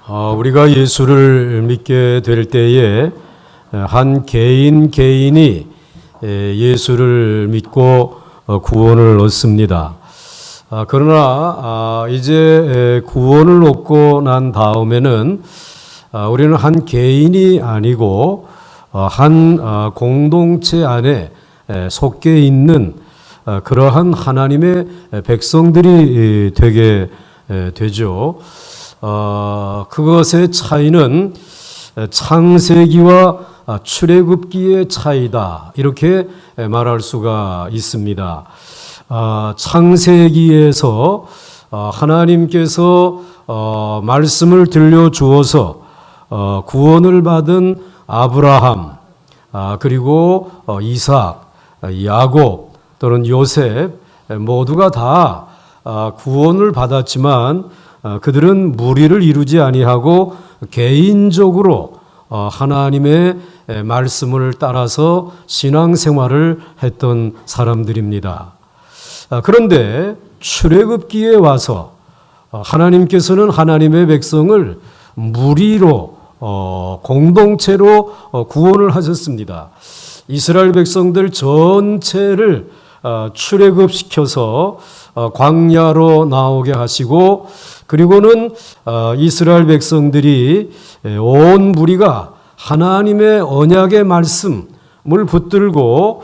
우리가 예수를 믿게 될 때에 한 개인이 예수를 믿고 구원을 얻습니다. 그러나 이제 구원을 얻고 난 다음에는 우리는 한 개인이 아니고 한 공동체 안에 속해 있는 그러한 하나님의 백성들이 되게 되죠. 그것의 차이는 창세기와 출애굽기의 차이다, 이렇게 말할 수가 있습니다. 창세기에서 하나님께서 말씀을 들려주어서 구원을 받은 아브라함, 그리고 이삭, 야곱 또는 요셉 모두가 다 구원을 받았지만 그들은 무리를 이루지 아니하고 개인적으로 하나님의 말씀을 따라서 신앙생활을 했던 사람들입니다. 그런데 출애굽기에 와서 하나님께서는 하나님의 백성을 무리로 공동체로 구원을 하셨습니다. 이스라엘 백성들 전체를 출애굽시켜서 광야로 나오게 하시고, 그리고는 이스라엘 백성들이 온 무리가 하나님의 언약의 말씀을 붙들고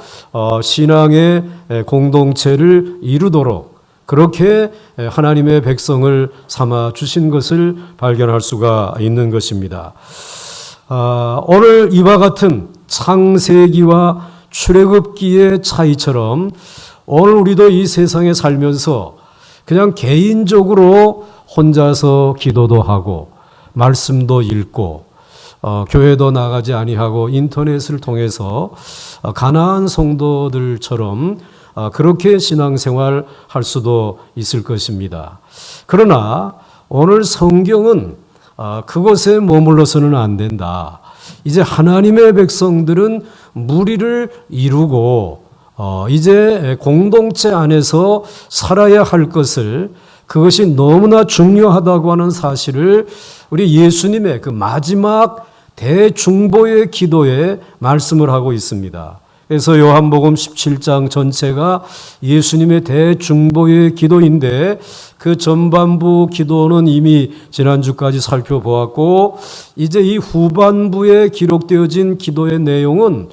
신앙의 공동체를 이루도록 그렇게 하나님의 백성을 삼아 주신 것을 발견할 수가 있는 것입니다. 오늘 이와 같은 창세기와 출애굽기의 차이처럼 오늘 우리도 이 세상에 살면서 그냥 개인적으로 혼자서 기도도 하고 말씀도 읽고 교회도 나가지 아니하고 인터넷을 통해서 가나안 성도들처럼 그렇게 신앙생활 할 수도 있을 것입니다. 그러나 오늘 성경은 그것에 머물러서는 안 된다. 이제 하나님의 백성들은 무리를 이루고 이제 공동체 안에서 살아야 할 것을, 그것이 너무나 중요하다고 하는 사실을 우리 예수님의 그 마지막 대중보의 기도에 말씀을 하고 있습니다. 그래서 요한복음 17장 전체가 예수님의 대중보의 기도인데, 그 전반부 기도는 이미 지난주까지 살펴보았고, 이제 이 후반부에 기록되어진 기도의 내용은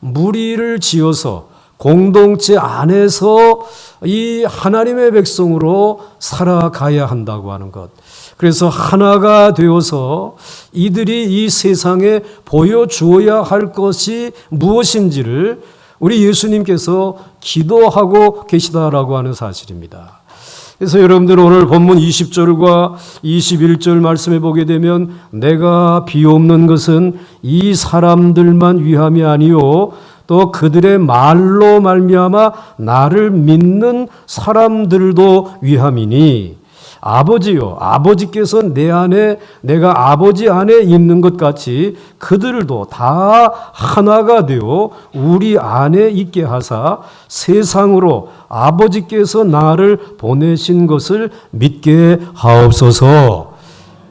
무리를 지어서 공동체 안에서 이 하나님의 백성으로 살아가야 한다고 하는 것. 그래서 하나가 되어서 이들이 이 세상에 보여주어야 할 것이 무엇인지를 우리 예수님께서 기도하고 계시다라고 하는 사실입니다. 그래서 여러분들 오늘 본문 20절과 21절 말씀해 보게 되면, 내가 비옵는 것은 이 사람들만 위함이 아니요 또 그들의 말로 말미암아 나를 믿는 사람들도 위함이니, 아버지요, 아버지께서 내 안에 내가 아버지 안에 있는 것 같이 그들도 다 하나가 되어 우리 안에 있게 하사 세상으로 아버지께서 나를 보내신 것을 믿게 하옵소서.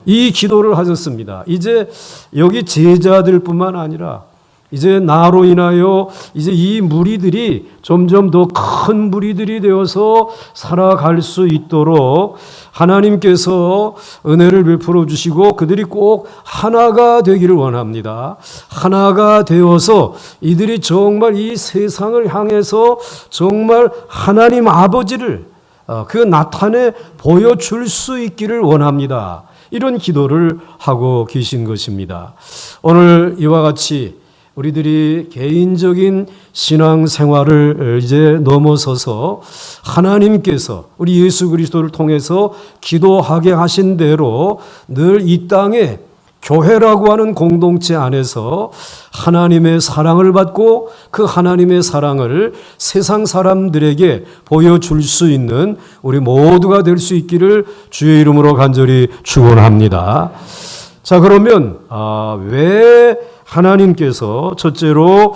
이 기도를 하셨습니다. 이제 여기 제자들뿐만 아니라 이제 나로 인하여 이제 이 무리들이 점점 더 큰 무리들이 되어서 살아갈 수 있도록 하나님께서 은혜를 베풀어 주시고 그들이 꼭 하나가 되기를 원합니다. 하나가 되어서 이들이 정말 이 세상을 향해서 정말 하나님 아버지를 그 나타내 보여줄 수 있기를 원합니다. 이런 기도를 하고 계신 것입니다. 오늘 이와 같이 우리들이 개인적인 신앙생활을 이제 넘어서서 하나님께서 우리 예수 그리스도를 통해서 기도하게 하신 대로 늘 이 땅에 교회라고 하는 공동체 안에서 하나님의 사랑을 받고 그 하나님의 사랑을 세상 사람들에게 보여줄 수 있는 우리 모두가 될 수 있기를 주의 이름으로 간절히 축원합니다. 자, 그러면 왜 하나님께서 첫째로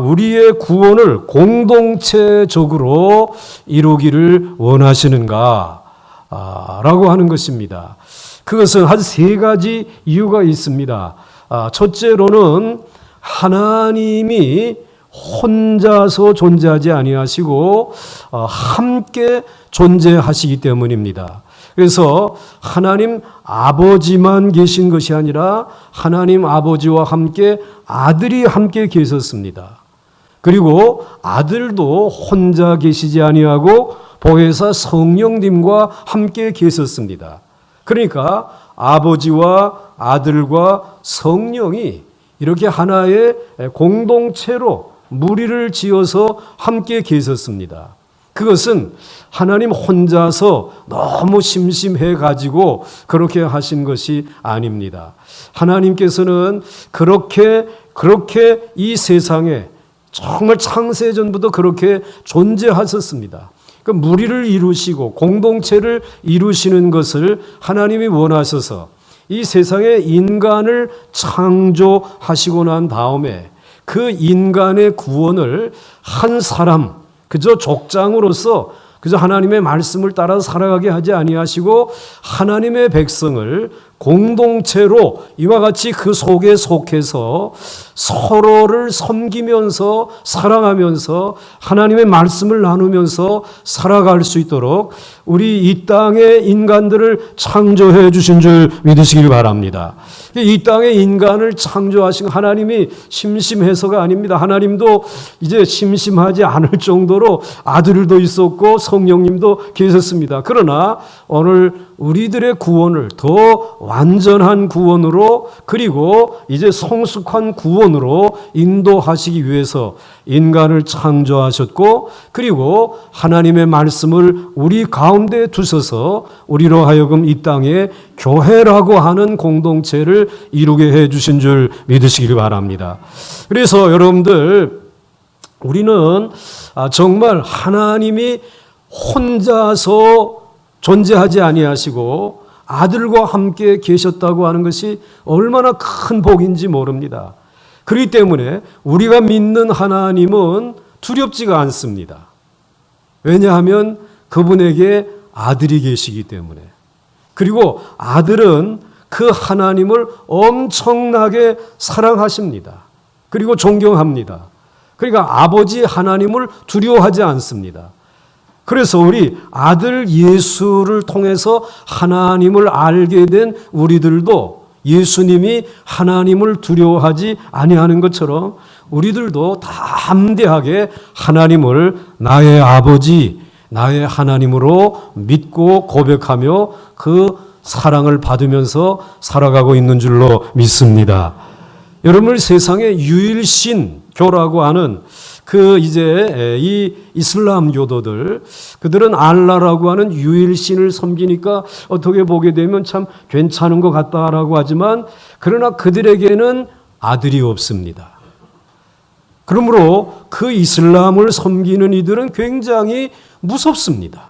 우리의 구원을 공동체적으로 이루기를 원하시는가 라고 하는 것입니다. 그것은 한 세 가지 이유가 있습니다. 첫째로는 하나님이 혼자서 존재하지 아니하시고 함께 존재하시기 때문입니다. 그래서 하나님 아버지만 계신 것이 아니라 하나님 아버지와 함께 아들이 함께 계셨습니다. 그리고 아들도 혼자 계시지 아니하고 보혜사 성령님과 함께 계셨습니다. 그러니까 아버지와 아들과 성령이 이렇게 하나의 공동체로 무리를 지어서 함께 계셨습니다. 그것은 하나님 혼자서 너무 심심해 가지고 그렇게 하신 것이 아닙니다. 하나님께서는 그렇게 이 세상에 정말 창세전부터 그렇게 존재하셨습니다. 그 무리를 이루시고 공동체를 이루시는 것을 하나님이 원하셔서 이 세상에 인간을 창조하시고 난 다음에 그 인간의 구원을 한 사람, 그저 족장으로서 그저 하나님의 말씀을 따라 살아가게 하지 아니하시고 하나님의 백성을 공동체로 이와 같이 그 속에 속해서 서로를 섬기면서 사랑하면서 하나님의 말씀을 나누면서 살아갈 수 있도록 우리 이 땅의 인간들을 창조해 주신 줄 믿으시길 바랍니다. 이 땅의 인간을 창조하신 하나님이 심심해서가 아닙니다. 하나님도 이제 심심하지 않을 정도로 아들도 있었고 성령님도 계셨습니다. 그러나 오늘 우리들의 구원을 더 완전한 구원으로 그리고 이제 성숙한 구원으로 인도하시기 위해서 인간을 창조하셨고 그리고 하나님의 말씀을 우리 가운데 두셔서 우리로 하여금 이 땅에 교회라고 하는 공동체를 이루게 해 주신 줄 믿으시길 바랍니다. 그래서 여러분들 우리는 정말 하나님이 혼자서 존재하지 아니하시고 아들과 함께 계셨다고 하는 것이 얼마나 큰 복인지 모릅니다. 그렇기 때문에 우리가 믿는 하나님은 두렵지가 않습니다. 왜냐하면 그분에게 아들이 계시기 때문에. 그리고 아들은 그 하나님을 엄청나게 사랑하십니다. 그리고 존경합니다. 그러니까 아버지 하나님을 두려워하지 않습니다. 그래서 우리 아들 예수를 통해서 하나님을 알게 된 우리들도 예수님이 하나님을 두려워하지 아니하는 것처럼 우리들도 담대하게 하나님을 나의 아버지, 나의 하나님으로 믿고 고백하며 그 사랑을 받으면서 살아가고 있는 줄로 믿습니다. 여러분 세상의 유일신교라고 하는 그 이제 이 이슬람교도들 그들은 알라라고 하는 유일신을 섬기니까 어떻게 보게 되면 참 괜찮은 것 같다라고 하지만 그러나 그들에게는 아들이 없습니다. 그러므로 그 이슬람을 섬기는 이들은 굉장히 무섭습니다.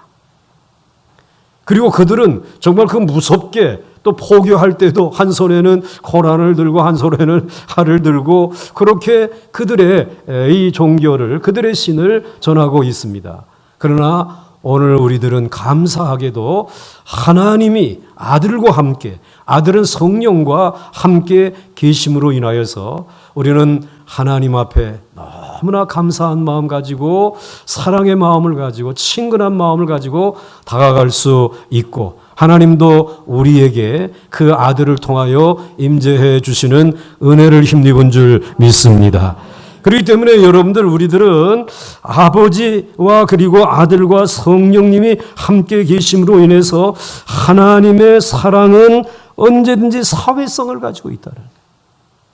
그리고 그들은 정말 그 무섭게 또 포교할 때도 한 손에는 코란을 들고 한 손에는 칼을 들고 그렇게 그들의 이 종교를 그들의 신을 전하고 있습니다. 그러나 오늘 우리들은 감사하게도 하나님이 아들과 함께 아들은 성령과 함께 계심으로 인하여서 우리는 하나님 앞에 너무나 감사한 마음 가지고 사랑의 마음을 가지고 친근한 마음을 가지고 다가갈 수 있고 하나님도 우리에게 그 아들을 통하여 임재해 주시는 은혜를 힘입은 줄 믿습니다. 그렇기 때문에 여러분들 우리들은 아버지와 그리고 아들과 성령님이 함께 계심으로 인해서 하나님의 사랑은 언제든지 사회성을 가지고 있다는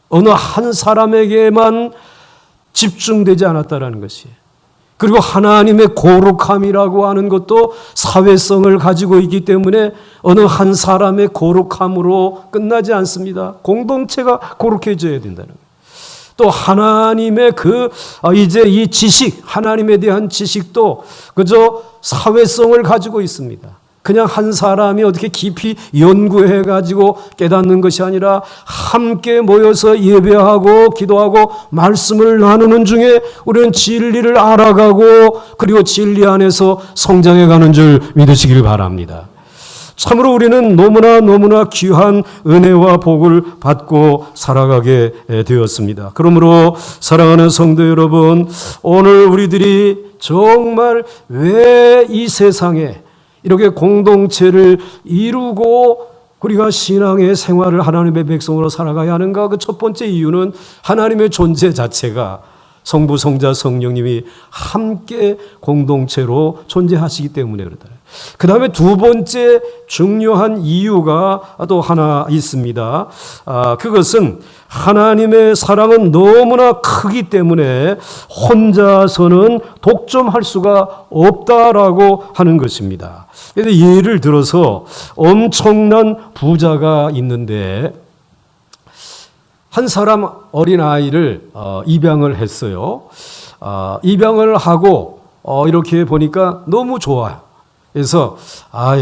어느 한 사람에게만 집중되지 않았다는 것이에요. 그리고 하나님의 거룩함이라고 하는 것도 사회성을 가지고 있기 때문에 어느 한 사람의 거룩함으로 끝나지 않습니다. 공동체가 거룩해져야 된다는 거예요. 또 하나님의 이제 이 지식, 하나님에 대한 지식도 그저 사회성을 가지고 있습니다. 그냥 한 사람이 어떻게 깊이 연구해 가지고 깨닫는 것이 아니라 함께 모여서 예배하고 기도하고 말씀을 나누는 중에 우리는 진리를 알아가고 그리고 진리 안에서 성장해 가는 줄 믿으시길 바랍니다. 참으로 우리는 너무나 귀한 은혜와 복을 받고 살아가게 되었습니다. 그러므로 사랑하는 성도 여러분, 오늘 우리들이 정말 왜 이 세상에 이렇게 공동체를 이루고 우리가 신앙의 생활을 하나님의 백성으로 살아가야 하는가? 그 첫 번째 이유는 하나님의 존재 자체가 성부, 성자, 성령님이 함께 공동체로 존재하시기 때문에 그렇다. 그 다음에 두 번째 중요한 이유가 또 하나 있습니다. 그것은 하나님의 사랑은 너무나 크기 때문에 혼자서는 독점할 수가 없다라고 하는 것입니다. 예를 들어서 엄청난 부자가 있는데 한 사람 어린아이를 입양을 했어요. 입양을 하고 이렇게 보니까 너무 좋아요. 그래서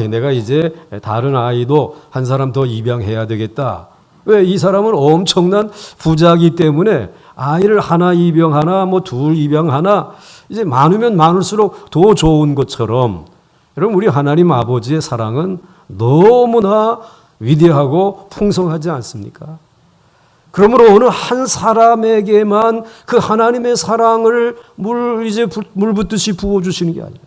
내가 이제 다른 아이도 한 사람 더 입양해야 되겠다. 왜? 이 사람은 엄청난 부자이기 때문에 아이를 하나 입양하나 둘 입양하나 이제 많으면 많을수록 더 좋은 것처럼, 여러분 우리 하나님 아버지의 사랑은 너무나 위대하고 풍성하지 않습니까? 그러므로 어느 한 사람에게만 그 하나님의 사랑을 물 붓듯이 부어주시는 게 아니에요.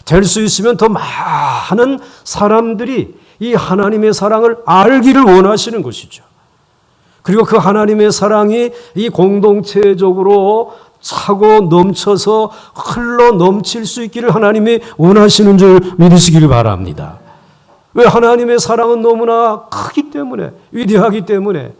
될 수 있으면 더 많은 사람들이 이 하나님의 사랑을 알기를 원하시는 것이죠. 그리고 그 하나님의 사랑이 이 공동체적으로 차고 넘쳐서 흘러 넘칠 수 있기를 하나님이 원하시는 줄 믿으시기를 바랍니다. 왜? 하나님의 사랑은 너무나 크기 때문에, 위대하기 때문에.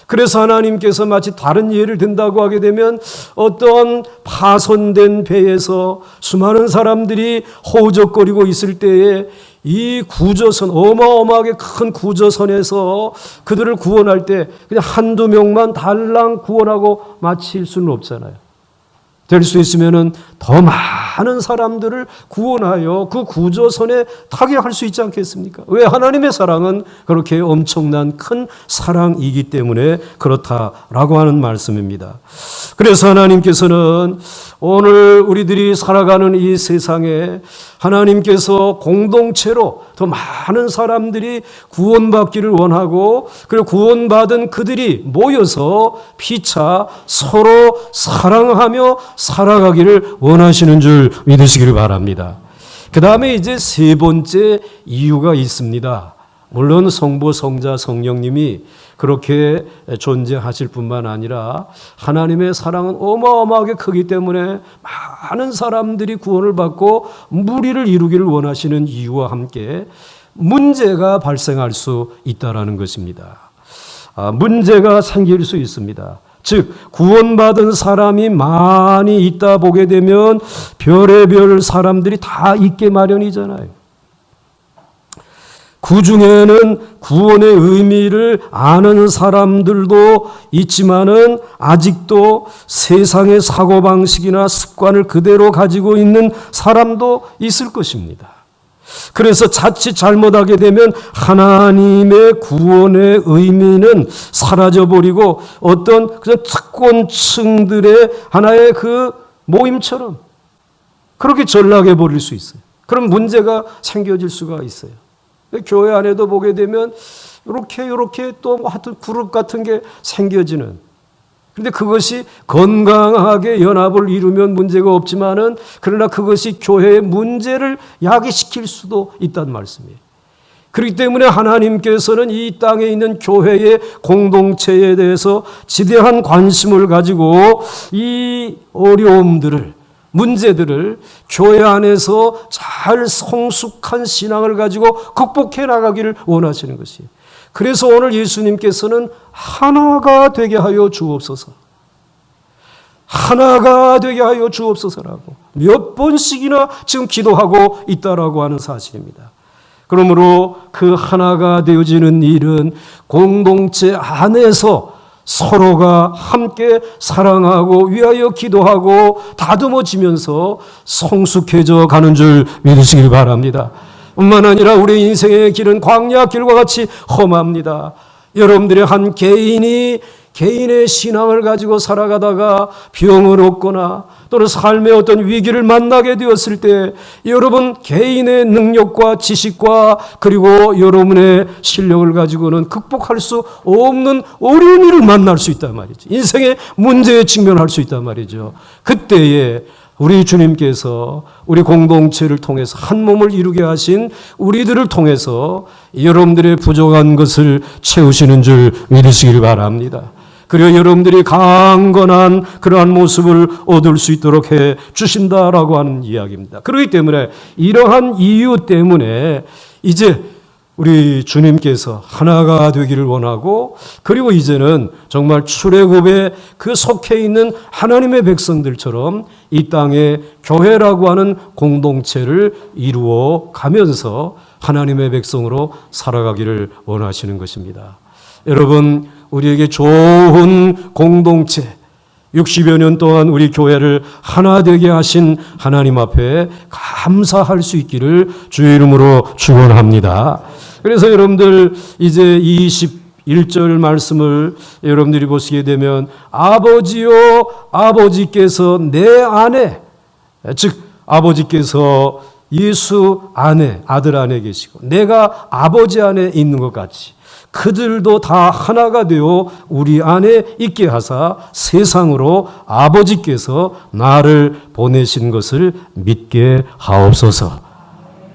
그래서 하나님께서 마치 다른 예를 든다고 하게 되면 어떤 파손된 배에서 수많은 사람들이 허우적거리고 있을 때에 이 구조선, 어마어마하게 큰 구조선에서 그들을 구원할 때 그냥 한두 명만 달랑 구원하고 마칠 수는 없잖아요. 될 수 있으면은 더 많은 사람들을 구원하여 그 구조선에 타게 할 수 있지 않겠습니까? 왜? 하나님의 사랑은 그렇게 엄청난 큰 사랑이기 때문에 그렇다라고 하는 말씀입니다. 그래서 하나님께서는 오늘 우리들이 살아가는 이 세상에 하나님께서 공동체로 더 많은 사람들이 구원받기를 원하고, 그리고 구원받은 그들이 모여서 피차 서로 사랑하며 살아가기를 원하시는 줄 믿으시기를 바랍니다. 그 다음에 이제 세 번째 이유가 있습니다. 물론 성부, 성자, 성령님이 그렇게 존재하실 뿐만 아니라 하나님의 사랑은 어마어마하게 크기 때문에 많은 사람들이 구원을 받고 무리를 이루기를 원하시는 이유와 함께 문제가 발생할 수 있다는 것입니다. 문제가 생길 수 있습니다. 즉 구원받은 사람이 많이 있다 보게 되면 별의별 사람들이 다 있게 마련이잖아요. 그 중에는 구원의 의미를 아는 사람들도 있지만은 아직도 세상의 사고방식이나 습관을 그대로 가지고 있는 사람도 있을 것입니다. 그래서 자칫 잘못하게 되면 하나님의 구원의 의미는 사라져버리고 어떤 그냥 특권층들의 하나의 그 모임처럼 그렇게 전락해 버릴 수 있어요. 그런 문제가 생겨질 수가 있어요. 교회 안에도 보게 되면 이렇게 또 하여튼 그룹 같은 게 생겨지는. 그런데 그것이 건강하게 연합을 이루면 문제가 없지만은 그러나 그것이 교회의 문제를 야기시킬 수도 있다는 말씀이에요. 그렇기 때문에 하나님께서는 이 땅에 있는 교회의 공동체에 대해서 지대한 관심을 가지고 이 어려움들을, 문제들을 교회 안에서 잘 성숙한 신앙을 가지고 극복해 나가기를 원하시는 것이에요. 그래서 오늘 예수님께서는 하나가 되게 하여 주옵소서, 하나가 되게 하여 주옵소서라고 몇 번씩이나 지금 기도하고 있다라고 하는 사실입니다. 그러므로 그 하나가 되어지는 일은 공동체 안에서 서로가 함께 사랑하고 위하여 기도하고 다듬어지면서 성숙해져 가는 줄 믿으시길 바랍니다. 뿐만 아니라 우리 인생의 길은 광야 길과 같이 험합니다. 여러분들의 한 개인이 개인의 신앙을 가지고 살아가다가 병을 얻거나 또는 삶의 어떤 위기를 만나게 되었을 때 여러분 개인의 능력과 지식과 그리고 여러분의 실력을 가지고는 극복할 수 없는 어려운 일을 만날 수 있단 말이죠. 인생의 문제에 직면할 수 있단 말이죠. 그때에 우리 주님께서 우리 공동체를 통해서 한 몸을 이루게 하신 우리들을 통해서 여러분들의 부족한 것을 채우시는 줄 믿으시길 바랍니다. 그리고 여러분들이 강건한 그러한 모습을 얻을 수 있도록 해 주신다라고 하는 이야기입니다. 그렇기 때문에 이러한 이유 때문에 이제 우리 주님께서 하나가 되기를 원하고 그리고 이제는 정말 출애굽에 그 속해 있는 하나님의 백성들처럼 이 땅에 교회라고 하는 공동체를 이루어 가면서 하나님의 백성으로 살아가기를 원하시는 것입니다. 여러분, 우리에게 좋은 공동체, 60여 년 동안 우리 교회를 하나 되게 하신 하나님 앞에 감사할 수 있기를 주의 이름으로 축원합니다. 그래서 여러분들 이제 21절 말씀을 여러분들이 보시게 되면 아버지요 아버지께서 내 안에, 즉 아버지께서 예수 안에, 아들 안에 계시고 내가 아버지 안에 있는 것 같이 그들도 다 하나가 되어 우리 안에 있게 하사 세상으로 아버지께서 나를 보내신 것을 믿게 하옵소서.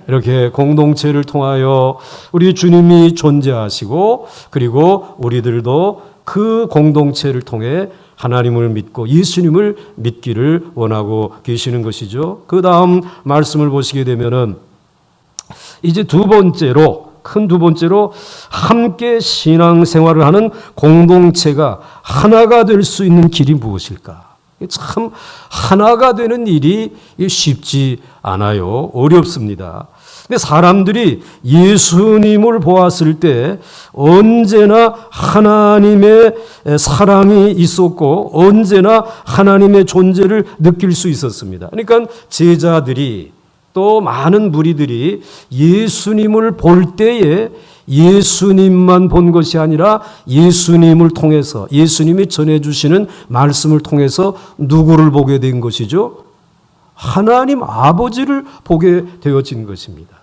이렇게 공동체를 통하여 우리 주님이 존재하시고 그리고 우리들도 그 공동체를 통해 하나님을 믿고 예수님을 믿기를 원하고 계시는 것이죠. 그 다음 말씀을 보시게 되면은 이제 큰 두 번째로 함께 신앙생활을 하는 공동체가 하나가 될 수 있는 길이 무엇일까? 참 하나가 되는 일이 쉽지 않아요. 어렵습니다. 근데 사람들이 예수님을 보았을 때 언제나 하나님의 사랑이 있었고 언제나 하나님의 존재를 느낄 수 있었습니다. 그러니까 제자들이 또 많은 무리들이 예수님을 볼 때에 예수님만 본 것이 아니라 예수님을 통해서 예수님이 전해주시는 말씀을 통해서 누구를 보게 된 것이죠? 하나님 아버지를 보게 되어진 것입니다.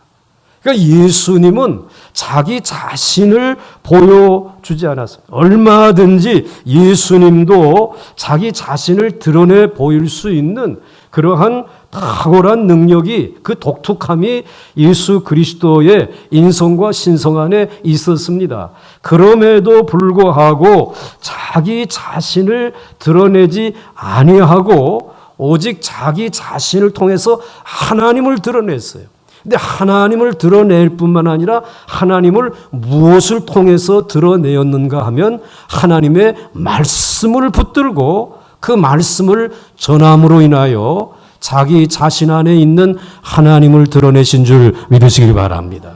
그러니까 예수님은 자기 자신을 보여주지 않았습니다. 얼마든지 예수님도 자기 자신을 드러내 보일 수 있는 그러한 탁월한 능력이, 그 독특함이 예수 그리스도의 인성과 신성 안에 있었습니다. 그럼에도 불구하고 자기 자신을 드러내지 아니하고 오직 자기 자신을 통해서 하나님을 드러냈어요. 근데 하나님을 드러낼 뿐만 아니라 하나님을 무엇을 통해서 드러내었는가 하면 하나님의 말씀을 붙들고 그 말씀을 전함으로 인하여 자기 자신 안에 있는 하나님을 드러내신 줄 믿으시길 바랍니다.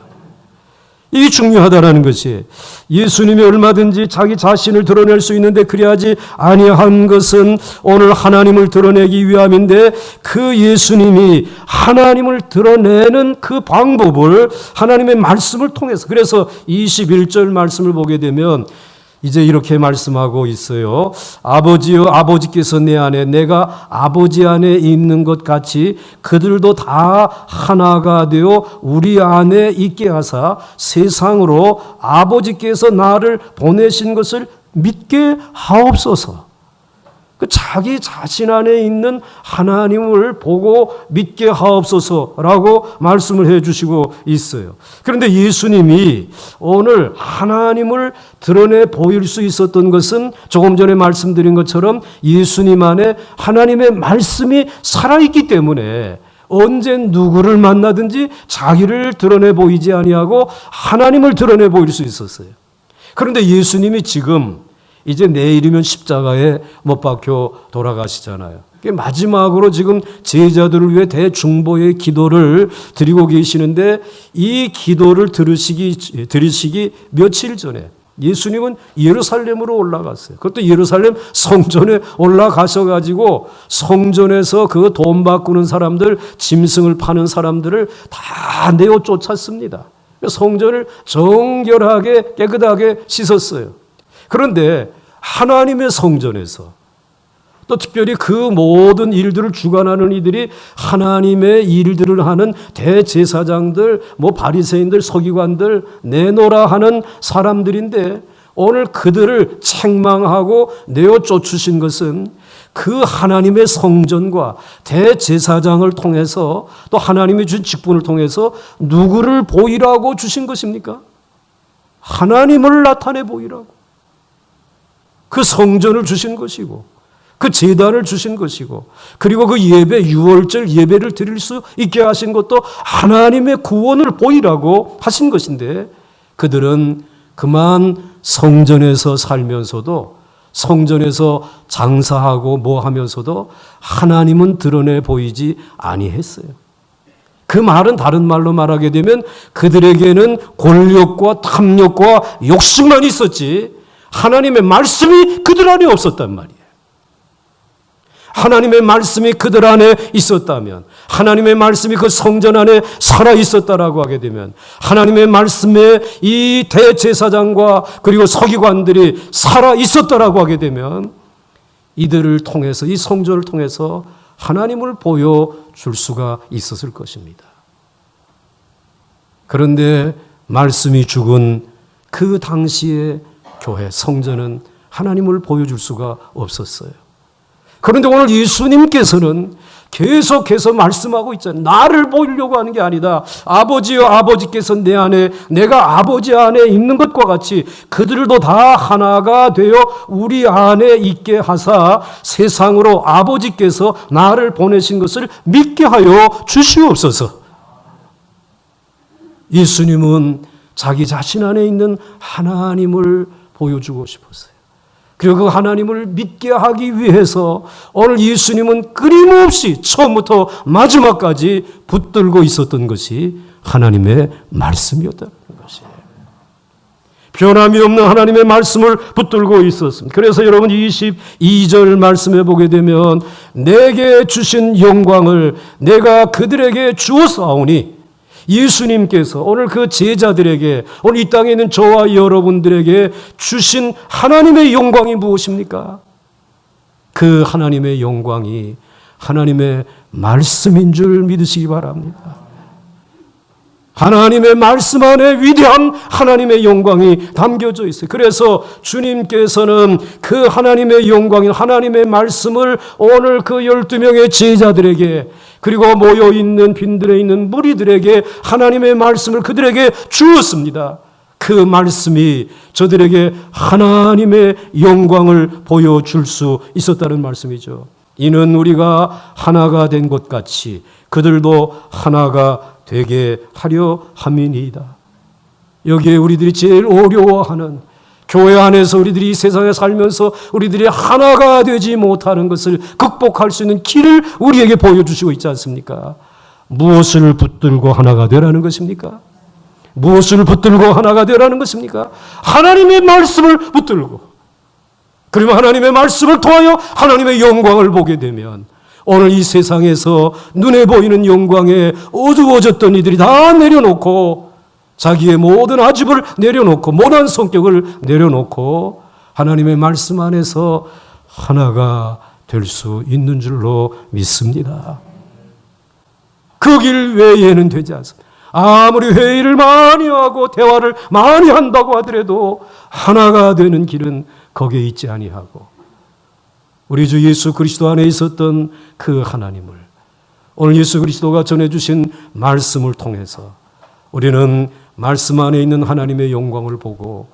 이게 중요하다라는 것이 예수님이 얼마든지 자기 자신을 드러낼 수 있는데 그리하지 아니한 것은 오늘 하나님을 드러내기 위함인데 그 예수님이 하나님을 드러내는 그 방법을 하나님의 말씀을 통해서 그래서 21절 말씀을 보게 되면 이제 이렇게 말씀하고 있어요. 아버지여 아버지께서 내 안에 내가 아버지 안에 있는 것 같이 그들도 다 하나가 되어 우리 안에 있게 하사 세상으로 아버지께서 나를 보내신 것을 믿게 하옵소서. 그 자기 자신 안에 있는 하나님을 보고 믿게 하옵소서라고 말씀을 해주시고 있어요. 그런데 예수님이 오늘 하나님을 드러내 보일 수 있었던 것은 조금 전에 말씀드린 것처럼 예수님 안에 하나님의 말씀이 살아있기 때문에 언제 누구를 만나든지 자기를 드러내 보이지 아니하고 하나님을 드러내 보일 수 있었어요. 그런데 예수님이 지금 이제 내일이면 십자가에 못 박혀 돌아가시잖아요. 마지막으로 지금 제자들을 위해 대중보의 기도를 드리고 계시는데 이 기도를 들으시기 며칠 전에 예수님은 예루살렘으로 올라갔어요. 그것도 예루살렘 성전에 올라가셔가지고 성전에서 그 돈 바꾸는 사람들, 짐승을 파는 사람들을 다 내어 쫓았습니다. 성전을 정결하게 깨끗하게 씻었어요. 그런데 하나님의 성전에서 또 특별히 그 모든 일들을 주관하는 이들이 하나님의 일들을 하는 대제사장들, 바리새인들, 서기관들, 내노라 하는 사람들인데, 오늘 그들을 책망하고 내어 쫓으신 것은 그 하나님의 성전과 대제사장을 통해서, 또 하나님이 주신 직분을 통해서 누구를 보이라고 주신 것입니까? 하나님을 나타내 보이라고. 그 성전을 주신 것이고, 그 제단을 주신 것이고, 그리고 그 예배, 유월절 예배를 드릴 수 있게 하신 것도 하나님의 구원을 보이라고 하신 것인데, 그들은 그만 성전에서 살면서도, 성전에서 장사하고 뭐 하면서도 하나님은 드러내 보이지 아니했어요. 그 말은 다른 말로 말하게 되면 그들에게는 권력과 탐욕과 욕심만 있었지 하나님의 말씀이 그들 안에 없었단 말이에요. 하나님의 말씀이 그들 안에 있었다면, 하나님의 말씀이 그 성전 안에 살아 있었다라고 하게 되면, 하나님의 말씀에 이 대제사장과 그리고 서기관들이 살아 있었다라고 하게 되면, 이들을 통해서, 이 성전을 통해서 하나님을 보여줄 수가 있었을 것입니다. 그런데 말씀이 죽은 그 당시의 교회, 성전은 하나님을 보여줄 수가 없었어요. 그런데 오늘 예수님께서는 계속해서 말씀하고 있잖아요. 나를 보이려고 하는 게 아니다. 아버지여, 아버지께서 내 안에, 내가 아버지 안에 있는 것과 같이 그들도 다 하나가 되어 우리 안에 있게 하사 세상으로 아버지께서 나를 보내신 것을 믿게 하여 주시옵소서. 예수님은 자기 자신 안에 있는 하나님을 보여주고 싶었어요. 그리고 그 하나님을 믿게 하기 위해서 오늘 예수님은 끊임없이 처음부터 마지막까지 붙들고 있었던 것이 하나님의 말씀이었다는 것이에요. 변함이 없는 하나님의 말씀을 붙들고 있었습니다. 그래서 여러분 22절 말씀해 보게 되면 내게 주신 영광을 내가 그들에게 주었사오니, 예수님께서 오늘 그 제자들에게, 오늘 이 땅에 있는 저와 여러분들에게 주신 하나님의 영광이 무엇입니까? 그 하나님의 영광이 하나님의 말씀인 줄 믿으시기 바랍니다. 하나님의 말씀 안에 위대한 하나님의 영광이 담겨져 있어요. 그래서 주님께서는 그 하나님의 영광인 하나님의 말씀을 오늘 그 12명의 제자들에게, 그리고 모여있는 빈들에 있는 무리들에게 하나님의 말씀을 그들에게 주었습니다. 그 말씀이 저들에게 하나님의 영광을 보여줄 수 있었다는 말씀이죠. 이는 우리가 하나가 된 것 같이 그들도 하나가 되게 하려 함이니이다. 여기에 우리들이 제일 어려워하는, 교회 안에서 우리들이 이 세상에 살면서 우리들이 하나가 되지 못하는 것을 극복할 수 있는 길을 우리에게 보여주시고 있지 않습니까? 무엇을 붙들고 하나가 되라는 것입니까? 무엇을 붙들고 하나가 되라는 것입니까? 하나님의 말씀을 붙들고, 그리고 하나님의 말씀을 통하여 하나님의 영광을 보게 되면 오늘 이 세상에서 눈에 보이는 영광에 어두워졌던 이들이 다 내려놓고, 자기의 모든 아집을 내려놓고, 모난 성격을 내려놓고 하나님의 말씀 안에서 하나가 될 수 있는 줄로 믿습니다. 그 길 외에는 되지 않습니다. 아무리 회의를 많이 하고 대화를 많이 한다고 하더라도 하나가 되는 길은 거기에 있지 아니하고, 우리 주 예수 그리스도 안에 있었던 그 하나님을 오늘 예수 그리스도가 전해주신 말씀을 통해서 우리는 말씀 안에 있는 하나님의 영광을 보고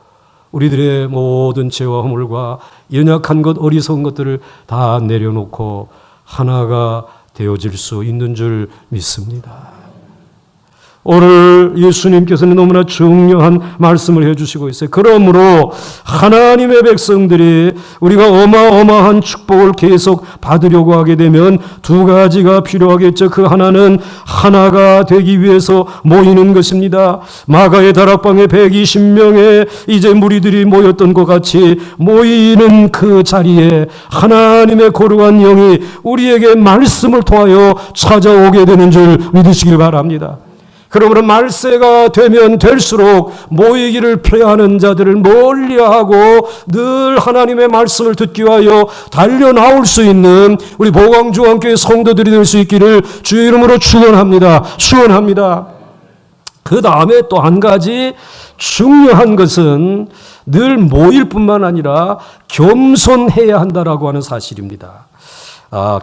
우리들의 모든 죄와 허물과 연약한 것, 어리석은 것들을 다 내려놓고 하나가 되어질 수 있는 줄 믿습니다. 오늘 예수님께서는 너무나 중요한 말씀을 해주시고 있어요. 그러므로 하나님의 백성들이 우리가 어마어마한 축복을 계속 받으려고 하게 되면 두 가지가 필요하겠죠. 그 하나는 하나가 되기 위해서 모이는 것입니다. 마가의 다락방에 120명의 이제 무리들이 모였던 것 같이 모이는 그 자리에 하나님의 거룩한 영이 우리에게 말씀을 통하여 찾아오게 되는 줄 믿으시길 바랍니다. 그러므로 말세가 되면 될수록 모이기를 피하는 자들을 멀리하고 늘 하나님의 말씀을 듣기 위하여 달려나올 수 있는 우리 보광주한교회 성도들이 될 수 있기를 주의 이름으로 축원합니다. 그 다음에 또 한 가지 중요한 것은 늘 모일 뿐만 아니라 겸손해야 한다라고 하는 사실입니다.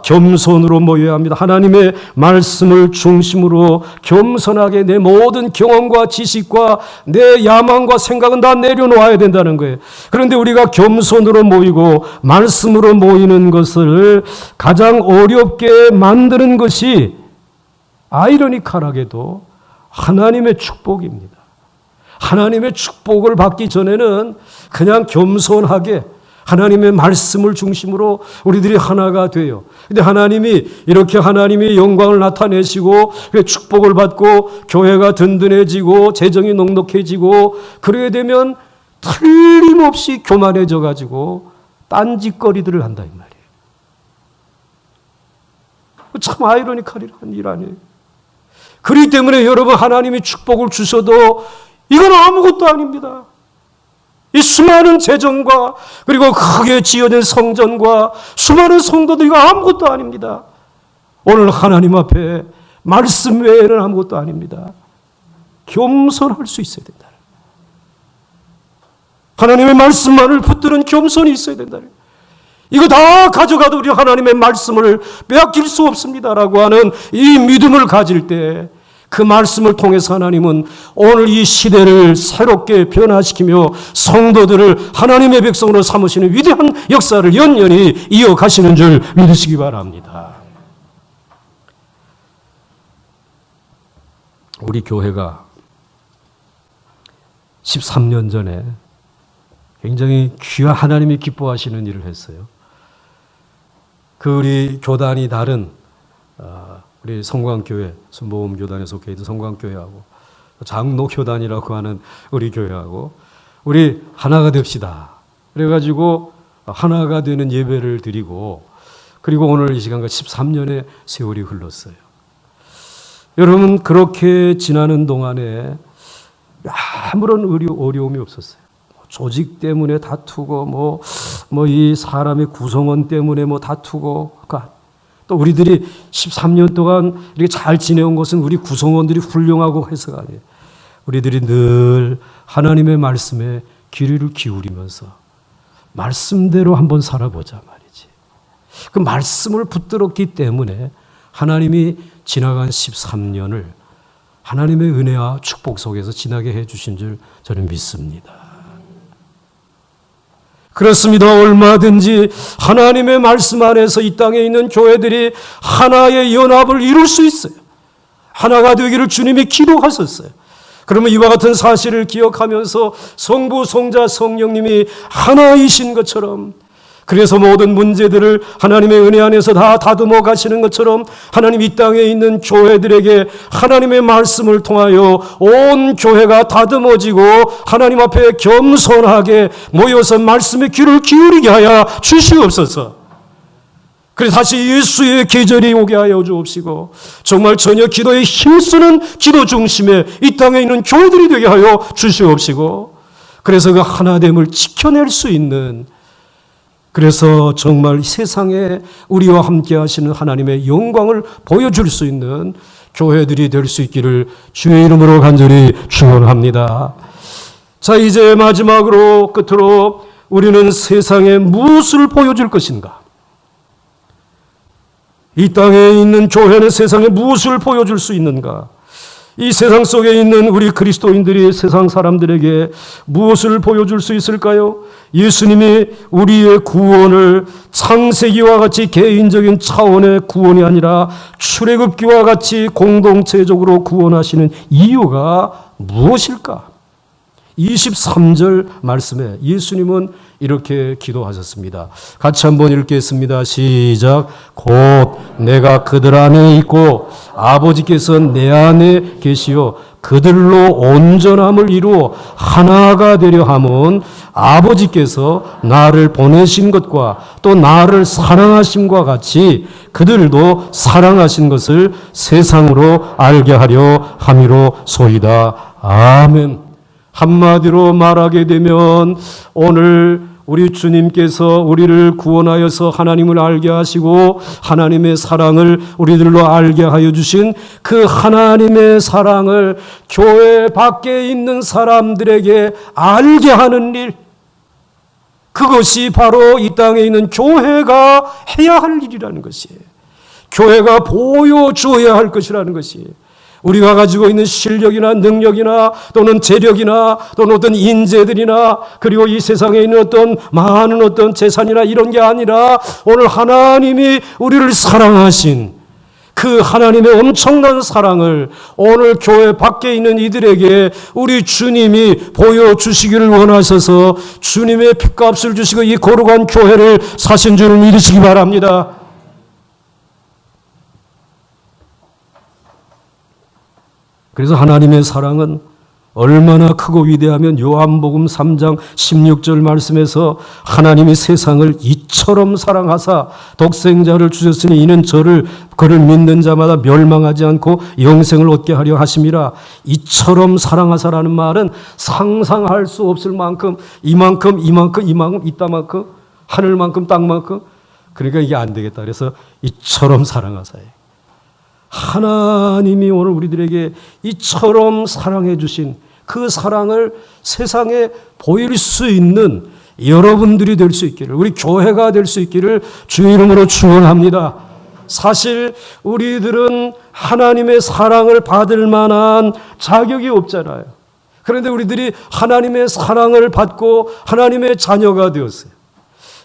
겸손으로 모여야 합니다. 하나님의 말씀을 중심으로 겸손하게 내 모든 경험과 지식과 내 야망과 생각은 다 내려놓아야 된다는 거예요. 그런데 우리가 겸손으로 모이고 말씀으로 모이는 것을 가장 어렵게 만드는 것이 아이러니컬하게도 하나님의 축복입니다. 하나님의 축복을 받기 전에는 그냥 겸손하게 하나님의 말씀을 중심으로 우리들이 하나가 돼요. 근데 하나님이 이렇게 하나님의 영광을 나타내시고 축복을 받고 교회가 든든해지고 재정이 넉넉해지고 그러게 되면 틀림없이 교만해져 가지고 딴짓거리들을 한다 이 말이에요. 참 아이러니컬한 일 아니에요. 그렇기 때문에 여러분 하나님이 축복을 주셔도 이건 아무것도 아닙니다. 이 수많은 재정과 그리고 크게 지어진 성전과 수많은 성도들이가 아무것도 아닙니다. 오늘 하나님 앞에 말씀 외에는 아무것도 아닙니다. 겸손할 수 있어야 된다. 하나님의 말씀만을 붙드는 겸손이 있어야 된다. 이거 다 가져가도 우리 하나님의 말씀을 빼앗길 수 없습니다라고 하는 이 믿음을 가질 때 그 말씀을 통해서 하나님은 오늘 이 시대를 새롭게 변화시키며 성도들을 하나님의 백성으로 삼으시는 위대한 역사를 연연히 이어가시는 줄 믿으시기 바랍니다. 우리 교회가 13년 전에 굉장히 귀한 하나님이 기뻐하시는 일을 했어요. 그 우리 교단이 다른 우리 성광교회, 순복음교단에 속해 있는 성광교회하고 장로교단이라고 하는 우리 교회하고 우리 하나가 됩시다. 그래가지고 하나가 되는 예배를 드리고 그리고 오늘 이 시간과 13년의 세월이 흘렀어요. 여러분 그렇게 지나는 동안에 아무런 어려움이 없었어요. 조직 때문에 다투고 이 사람의 구성원 때문에 다투고 또 우리들이 13년 동안 이렇게 잘 지내온 것은 우리 구성원들이 훌륭하고 해서가 아니에요. 우리들이 늘 하나님의 말씀에 귀를 기울이면서 말씀대로 한번 살아보자 말이지. 그 말씀을 붙들었기 때문에 하나님이 지나간 13년을 하나님의 은혜와 축복 속에서 지나게 해주신 줄 저는 믿습니다. 그렇습니다. 얼마든지 하나님의 말씀 안에서 이 땅에 있는 교회들이 하나의 연합을 이룰 수 있어요. 하나가 되기를 주님이 기도하셨어요. 그러면 이와 같은 사실을 기억하면서 성부, 성자, 성령님이 하나이신 것처럼 그래서 모든 문제들을 하나님의 은혜 안에서 다 다듬어 가시는 것처럼 하나님 이 땅에 있는 교회들에게 하나님의 말씀을 통하여 온 교회가 다듬어지고 하나님 앞에 겸손하게 모여서 말씀에 귀를 기울이게 하여 주시옵소서. 그래서 다시 예수의 계절이 오게 하여 주옵시고 정말 전혀 기도에 힘쓰는 기도 중심에 이 땅에 있는 교회들이 되게 하여 주시옵시고 그래서 그 하나됨을 지켜낼 수 있는 그래서 정말 세상에 우리와 함께 하시는 하나님의 영광을 보여줄 수 있는 교회들이 될 수 있기를 주의 이름으로 간절히 축원합니다. 자, 이제 마지막으로 끝으로 우리는 세상에 무엇을 보여줄 것인가? 이 땅에 있는 교회는 세상에 무엇을 보여줄 수 있는가? 이 세상 속에 있는 우리 그리스도인들이 세상 사람들에게 무엇을 보여줄 수 있을까요? 예수님이 우리의 구원을 창세기와 같이 개인적인 차원의 구원이 아니라 출애굽기와 같이 공동체적으로 구원하시는 이유가 무엇일까? 23절 말씀에 예수님은 이렇게 기도하셨습니다. 같이 한번 읽겠습니다. 시작. 곧 내가 그들 안에 있고 아버지께서 내 안에 계시어 그들로 온전함을 이루어 하나가 되려 함은 아버지께서 나를 보내신 것과 또 나를 사랑하심과 같이 그들도 사랑하신 것을 세상으로 알게 하려 함이로소이다. 아멘. 한마디로 말하게 되면 오늘 우리 주님께서 우리를 구원하여서 하나님을 알게 하시고 하나님의 사랑을 우리들로 알게 하여 주신 그 하나님의 사랑을 교회 밖에 있는 사람들에게 알게 하는 일, 그것이 바로 이 땅에 있는 교회가 해야 할 일이라는 것이에요. 교회가 보여줘야 할 것이라는 것이에요. 우리가 가지고 있는 실력이나 능력이나 또는 재력이나 또는 어떤 인재들이나 그리고 이 세상에 있는 어떤 많은 어떤 재산이나 이런 게 아니라 오늘 하나님이 우리를 사랑하신 그 하나님의 엄청난 사랑을 오늘 교회 밖에 있는 이들에게 우리 주님이 보여주시기를 원하셔서 주님의 핏값을 주시고 이 거룩한 교회를 사신 줄 믿으시기 바랍니다. 그래서 하나님의 사랑은 얼마나 크고 위대하면 요한복음 3장 16절 말씀에서 하나님이 세상을 이처럼 사랑하사 독생자를 주셨으니 이는 그를 믿는 자마다 멸망하지 않고 영생을 얻게 하려 하심이라. 이처럼 사랑하사라는 말은 상상할 수 없을 만큼 이만큼 이따만큼 하늘만큼 땅만큼, 그러니까 이게 안 되겠다. 그래서 이처럼 사랑하사예요. 하나님이 오늘 우리들에게 이처럼 사랑해 주신 그 사랑을 세상에 보일 수 있는 여러분들이 될 수 있기를, 우리 교회가 될 수 있기를 주의 이름으로 축원합니다. 사실 우리들은 하나님의 사랑을 받을 만한 자격이 없잖아요. 그런데 우리들이 하나님의 사랑을 받고 하나님의 자녀가 되었어요.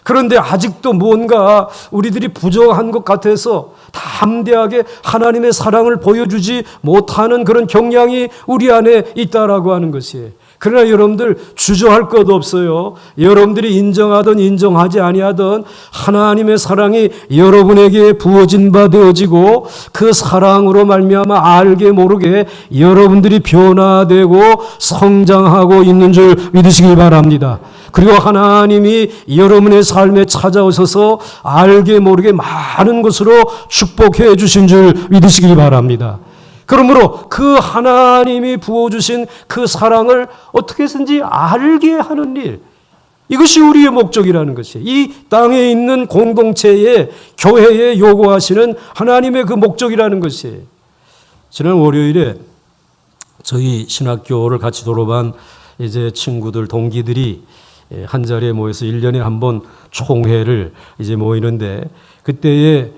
그런데 아직도 뭔가 우리들이 부족한 것 같아서 담대하게 하나님의 사랑을 보여주지 못하는 그런 경향이 우리 안에 있다라고 하는 것이에요. 그러나 여러분들 주저할 것 없어요. 여러분들이 인정하든 인정하지 아니하든 하나님의 사랑이 여러분에게 부어진 바 되어지고 그 사랑으로 말미암아 알게 모르게 여러분들이 변화되고 성장하고 있는 줄 믿으시기 바랍니다. 그리고 하나님이 여러분의 삶에 찾아오셔서 알게 모르게 많은 것으로 축복해 주신 줄 믿으시기 바랍니다. 그러므로 그 하나님이 부어주신 그 사랑을 어떻게 해서든지 알게 하는 일, 이것이 우리의 목적이라는 것이에요. 이 땅에 있는 공동체에, 교회에 요구하시는 하나님의 그 목적이라는 것이에요. 지난 월요일에 저희 신학교를 같이 졸업한 이제 친구들, 동기들이 한 자리에 모여서 1년에 한 번 총회를 이제 모이는데, 그때에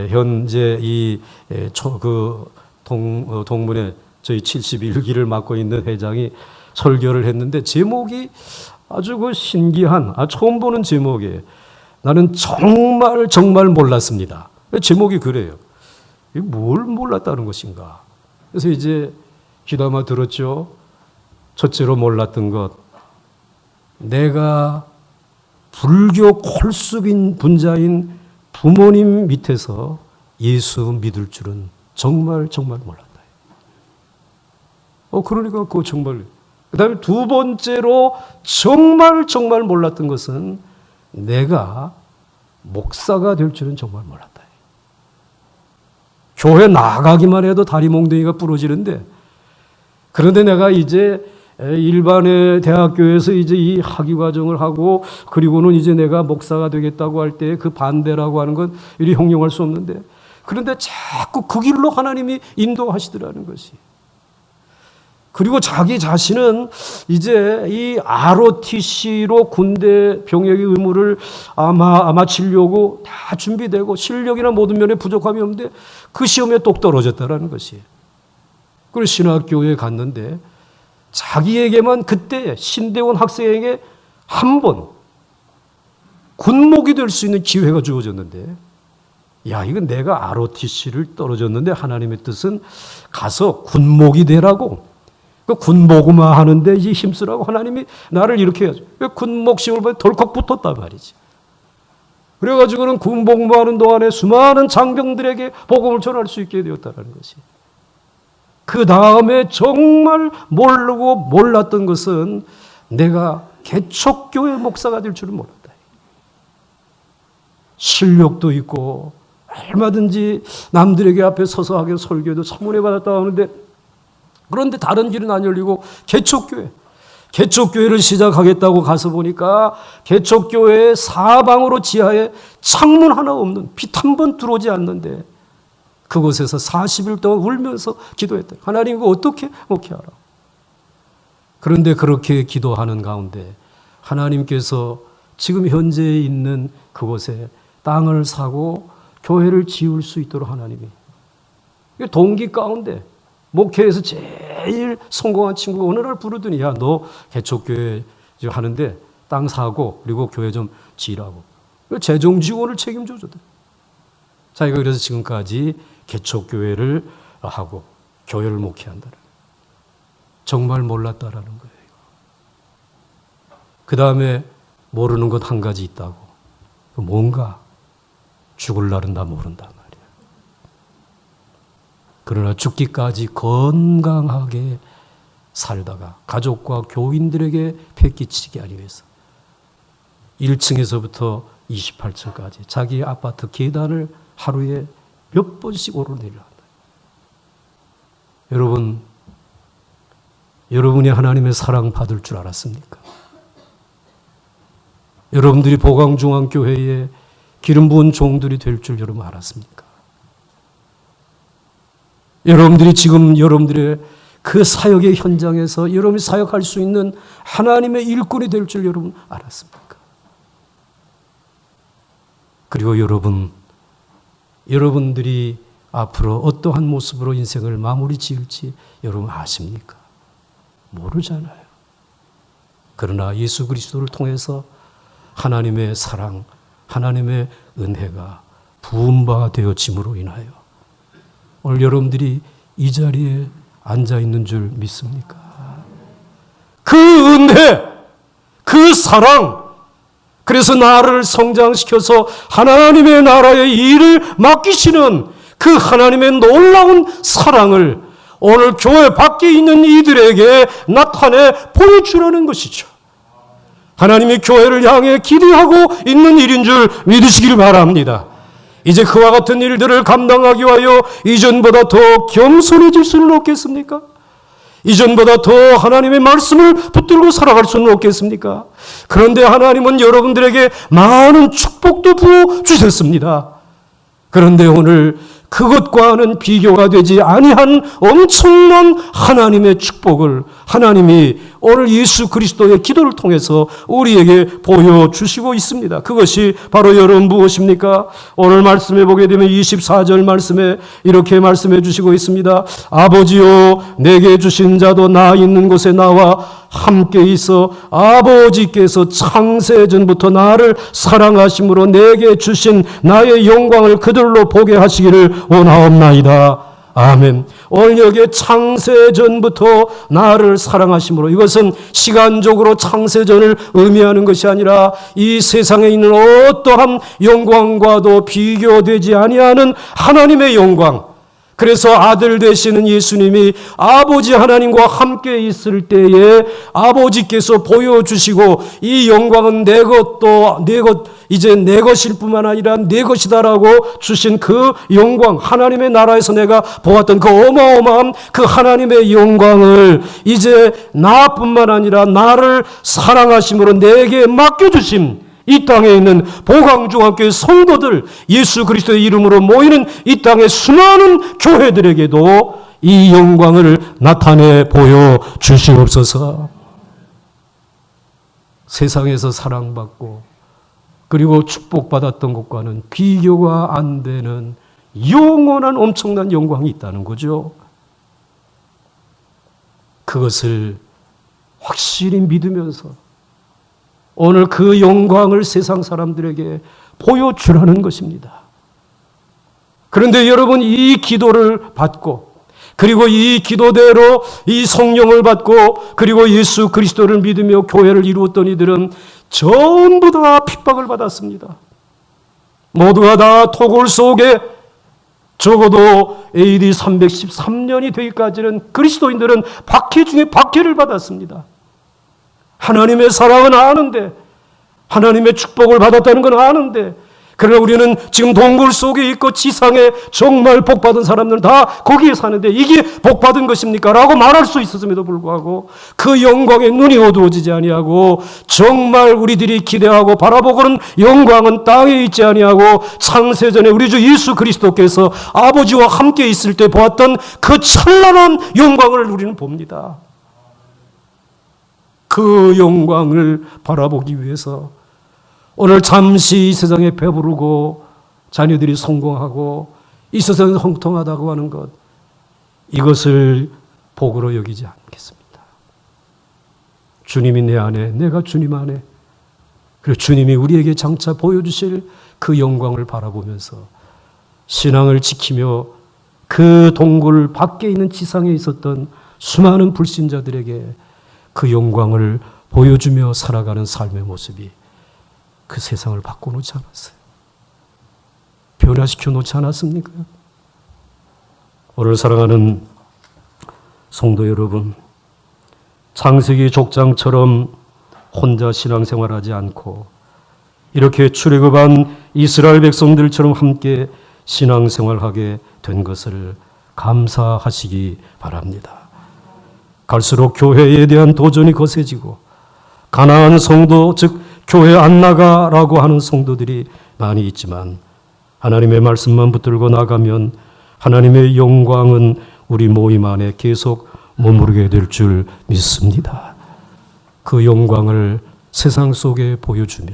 현재 동문회 저희 71기를 맡고 있는 회장이 설교를 했는데 제목이 아주 그 신기한, 처음 보는 제목이에요. 나는 정말 몰랐습니다. 제목이 그래요. 뭘 몰랐다는 것인가. 그래서 이제 귀담아 들었죠. 첫째로 몰랐던 것, 내가 불교 콜숙인 분자인 부모님 밑에서 예수 믿을 줄은 정말 몰랐다. 그러니까 그거 정말. 그 다음에 두 번째로 정말 몰랐던 것은 내가 목사가 될 줄은 정말 몰랐다. 교회 나가기만 해도 다리 몽둥이가 부러지는데, 그런데 내가 이제 일반의 대학교에서 이제 이 학위 과정을 하고 그리고는 이제 내가 목사가 되겠다고 할 때 그 반대라고 하는 건 이리 형용할 수 없는데, 그런데 자꾸 그 길로 하나님이 인도하시더라는 것이. 그리고 자기 자신은 이제 이 ROTC로 군대 병역의 의무를 아마 치려고 다 준비되고 실력이나 모든 면에 부족함이 없는데 그 시험에 똑 떨어졌다라는 것이에요. 그리고 신학교에 갔는데 자기에게만 그때 신대원 학생에게 한 번 군목이 될 수 있는 기회가 주어졌는데, 야, 이건 내가 ROTC를 떨어졌는데 하나님의 뜻은 가서 군목이 되라고, 그 군복음화 하는데 이제 힘쓰라고 하나님이 나를 이렇게 해야죠. 군목 시험을 보면 덜컥 붙었단 말이지. 그래가지고는 군복무하는 동안에 수많은 장병들에게 복음을 전할 수 있게 되었다는 것이. 그 다음에 정말 모르고 몰랐던 것은 내가 개척교회 목사가 될 줄은 몰랐다. 실력도 있고 얼마든지 남들에게 앞에 서서 하게 설교도 천문에 받았다 하는데, 그런데 다른 길은 안 열리고 개척교회를 시작하겠다고 가서 보니까 개척교회의 사방으로 지하에 창문 하나 없는, 빛 한 번 들어오지 않는데 그곳에서 40일 동안 울면서 기도했다. 하나님 이거 어떻게 목회하라. 그런데 그렇게 기도하는 가운데 하나님께서 지금 현재 있는 그곳에 땅을 사고 교회를 지을 수 있도록 하나님이, 동기 가운데 목회에서 제일 성공한 친구가 어느 날 부르더니, 야, 너 개척교회 하는데 땅 사고 그리고 교회 좀 지으라고. 재정 지원을 책임져 줬대. 자기가 그래서 지금까지 개척교회를 하고 교회를 목회한다는, 정말 몰랐다라는 거예요. 그 다음에 모르는 것 한 가지 있다고. 뭔가? 죽을 날은 다 모른단 말이야. 그러나 죽기까지 건강하게 살다가 가족과 교인들에게 패기치게 하기 위해서 1층에서부터 28층까지 자기 아파트 계단을 하루에 몇 번씩 오르내려 한다. 여러분, 여러분이 하나님의 사랑 받을 줄 알았습니까? 여러분들이 보강중앙교회에 기름 부은 종들이 될 줄 여러분 알았습니까? 여러분들이 지금 여러분들의 그 사역의 현장에서 여러분이 사역할 수 있는 하나님의 일꾼이 될 줄 여러분 알았습니까? 그리고 여러분들이 앞으로 어떠한 모습으로 인생을 마무리 지을지 여러분 아십니까? 모르잖아요. 그러나 예수 그리스도를 통해서 하나님의 사랑, 하나님의 은혜가 부은 바 되어짐으로 인하여 오늘 여러분들이 이 자리에 앉아 있는 줄 믿습니까? 그 은혜, 그 사랑, 그래서 나를 성장시켜서 하나님의 나라의 일을 맡기시는 그 하나님의 놀라운 사랑을 오늘 교회 밖에 있는 이들에게 나타내 보여주라는 것이죠. 하나님이 교회를 향해 기대하고 있는 일인 줄 믿으시길 바랍니다. 이제 그와 같은 일들을 감당하기 위하여 이전보다 더 겸손해질 수는 없겠습니까? 이전보다 더 하나님의 말씀을 붙들고 살아갈 수는 없겠습니까? 그런데 하나님은 여러분들에게 많은 축복도 부어주셨습니다. 그런데 오늘 그것과는 비교가 되지 아니한 엄청난 하나님의 축복을 하나님이 오늘 예수 그리스도의 기도를 통해서 우리에게 보여주시고 있습니다. 그것이 바로 여러분 무엇입니까? 오늘 말씀해 보게 되면 24절 말씀에 이렇게 말씀해 주시고 있습니다. 아버지요, 내게 주신 자도 나 있는 곳에 나와 함께 있어 아버지께서 창세전부터 나를 사랑하심으로 내게 주신 나의 영광을 그들로 보게 하시기를 원하옵나이다. 아멘. 오늘 여기에 창세전부터 나를 사랑하심으로, 이것은 시간적으로 창세전을 의미하는 것이 아니라 이 세상에 있는 어떠한 영광과도 비교되지 아니하는 하나님의 영광. 그래서 아들 되시는 예수님이 아버지 하나님과 함께 있을 때에 아버지께서 보여주시고 이 영광은 내 것도 이제 내 것일 뿐만 아니라 내 것이다라고 주신 그 영광, 하나님의 나라에서 내가 보았던 그 어마어마한 그 하나님의 영광을 이제 나뿐만 아니라 나를 사랑하심으로 내게 맡겨주심, 이 땅에 있는 보강중학교의 성도들, 예수 그리스도의 이름으로 모이는 이 땅의 수많은 교회들에게도 이 영광을 나타내 보여주시옵소서. 세상에서 사랑받고 그리고 축복받았던 것과는 비교가 안 되는 영원한 엄청난 영광이 있다는 거죠. 그것을 확실히 믿으면서 오늘 그 영광을 세상 사람들에게 보여주라는 것입니다. 그런데 여러분, 이 기도를 받고 그리고 이 기도대로 이 성령을 받고 그리고 예수 그리스도를 믿으며 교회를 이루었던 이들은 전부 다 핍박을 받았습니다. 모두가 다 토굴 속에 적어도 AD 313년이 되기까지는 그리스도인들은 박해 중에 박해를 받았습니다. 하나님의 사랑은 아는데, 하나님의 축복을 받았다는 건 아는데, 그러나 우리는 지금 동굴 속에 있고 지상에 정말 복받은 사람들은 다 거기에 사는데 이게 복받은 것입니까? 라고 말할 수 있었음에도 불구하고 그 영광에 눈이 어두워지지 아니하고 정말 우리들이 기대하고 바라보고는 영광은 땅에 있지 아니하고 창세전에 우리 주 예수 그리스도께서 아버지와 함께 있을 때 보았던 그 찬란한 영광을 우리는 봅니다. 그 영광을 바라보기 위해서 오늘 잠시 이 세상에 배부르고 자녀들이 성공하고 이 세상에 형통하다고 하는 것, 이것을 복으로 여기지 않겠습니다. 주님이 내 안에, 내가 주님 안에, 그리고 주님이 우리에게 장차 보여주실 그 영광을 바라보면서 신앙을 지키며 그 동굴 밖에 있는 지상에 있었던 수많은 불신자들에게 그 영광을 보여주며 살아가는 삶의 모습이 그 세상을 바꿔놓지 않았어요. 변화시켜 놓지 않았습니까? 오늘 사랑하는 성도 여러분, 창세기 족장처럼 혼자 신앙생활하지 않고 이렇게 출애굽한 이스라엘 백성들처럼 함께 신앙생활하게 된 것을 감사하시기 바랍니다. 갈수록 교회에 대한 도전이 거세지고 가난한 성도, 즉 교회 안 나가라고 하는 성도들이 많이 있지만 하나님의 말씀만 붙들고 나가면 하나님의 영광은 우리 모임 안에 계속 머무르게 될 줄 믿습니다. 그 영광을 세상 속에 보여주며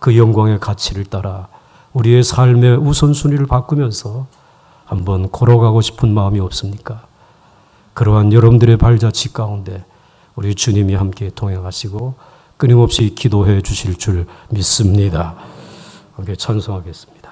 그 영광의 가치를 따라 우리의 삶의 우선순위를 바꾸면서 한번 걸어가고 싶은 마음이 없습니까? 그러한 여러분들의 발자취 가운데 우리 주님이 함께 동행하시고 끊임없이 기도해 주실 줄 믿습니다. 함께 찬송하겠습니다.